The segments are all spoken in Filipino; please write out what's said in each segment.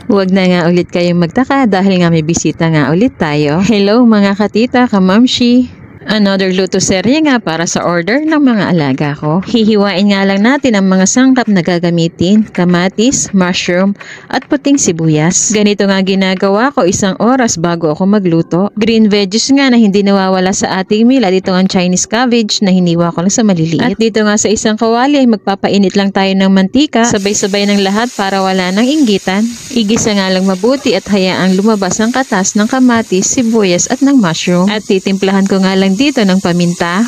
Huwag na nga ulit kayong magtaka dahil nga may bisita nga ulit tayo. Hello mga katita, kamamshi! Another luto serye nga para sa order ng mga alaga ko. Hihiwain nga lang natin ang mga sangkap na gagamitin, kamatis, mushroom, at puting sibuyas. Ganito nga ginagawa ko 1 oras bago ako magluto. Green veggies nga na hindi nawawala sa ating meal at ito ang Chinese cabbage na hiniwa ko lang sa maliliit. At dito nga sa isang kawali ay magpapainit lang tayo ng mantika, sabay-sabay ng lahat para wala nang inggitan. Igisa nga lang mabuti at hayaang lumabas ang katas ng kamatis, sibuyas at ng mushroom. At titimplahan ko nga lang dito ng paminta,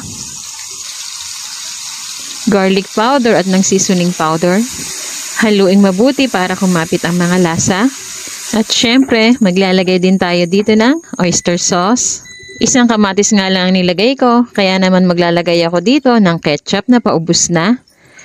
garlic powder at ng seasoning powder. Haluing mabuti para kumapit ang mga lasa. At syempre, maglalagay din tayo dito ng oyster sauce. 1 kamatis nga lang ang nilagay ko, kaya naman maglalagay ako dito ng ketchup na paubos na.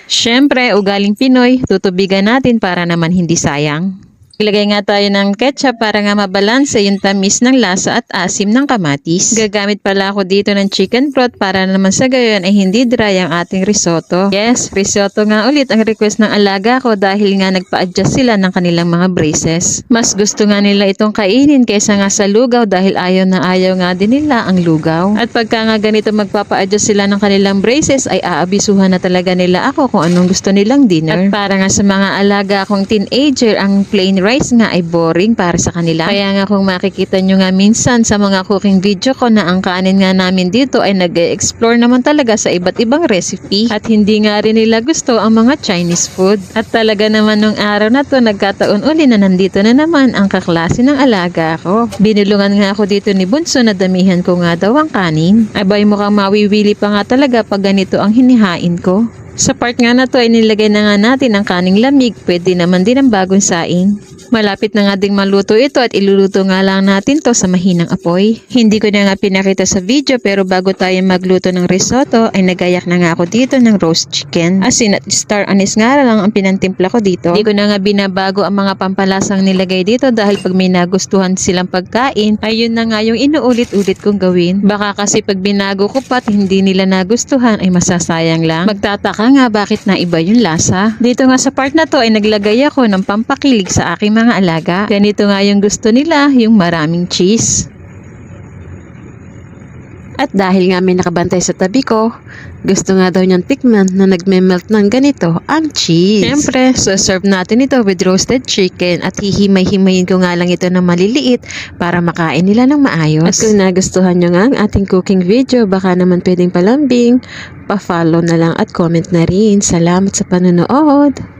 Syempre, ugaling Pinoy, tutubigan natin para naman hindi sayang. Ilagay nga tayo ng ketchup para nga mabalanse yung tamis ng lasa at asim ng kamatis. Gagamit pala ako dito ng chicken broth para naman sa gayon ay hindi dry ang ating risotto. Yes, risotto nga ulit ang request ng alaga ko dahil nga nagpa-adjust sila ng kanilang mga braces. Mas gusto nga nila itong kainin kaysa nga sa lugaw dahil ayaw na ayaw nga din nila ang lugaw. At pagka nga ganito magpapa-adjust sila ng kanilang braces ay aabisuhan na talaga nila ako kung anong gusto nilang dinner. At para nga sa mga alaga akong teenager, ang plain rice nga ay boring para sa kanila. Kaya nga kung makikita nyo nga minsan sa mga cooking video ko na ang kanin nga namin dito ay nag-explore naman talaga sa iba't ibang recipe. At hindi nga rin nila gusto ang mga Chinese food. At talaga naman nung araw na to nagkataon uli na nandito na naman ang kaklase ng alaga ko. Binulungan nga ako dito ni Bunso na damihan ko nga daw ang kanin. Abay mukhang mawiwili pa nga talaga pag ganito ang hinihain ko. Sa part nga na to ay nilagay na nga natin ang kaning lamig, pwede naman din ang bagong saing. Malapit na nga ding maluto ito at iluluto nga lang natin to sa mahinang apoy. Hindi ko na nga pinakita sa video pero bago tayo magluto ng risotto ay nagayak na nga ako dito ng roast chicken. Asin at star anise nga lang ang pinantimpla ko dito. Hindi ko na nga binabago ang mga pampalasang nilagay dito dahil pag may nagustuhan silang pagkain ay yun na nga yung inuulit-ulit kong gawin. Baka kasi pag binago ko pat hindi nila nagustuhan ay masasayang lang. Magtataka nga bakit na iba yung lasa. Dito nga sa part na to ay naglagay ako ng pampakilig sa aking mga alaga. Ganito nga yung gusto nila, yung maraming cheese. At dahil nga may nakabantay sa tabi ko, gusto nga daw niyang tikman na nagme-melt ng ganito ang cheese. Siyempre, serve natin ito with roasted chicken at hihimay-himayin ko nga lang ito ng maliliit para makain nila ng maayos. At kung nagustuhan nyo nga ang ating cooking video, baka naman pwedeng palambing, pa-follow na lang at comment na rin. Salamat sa panonood!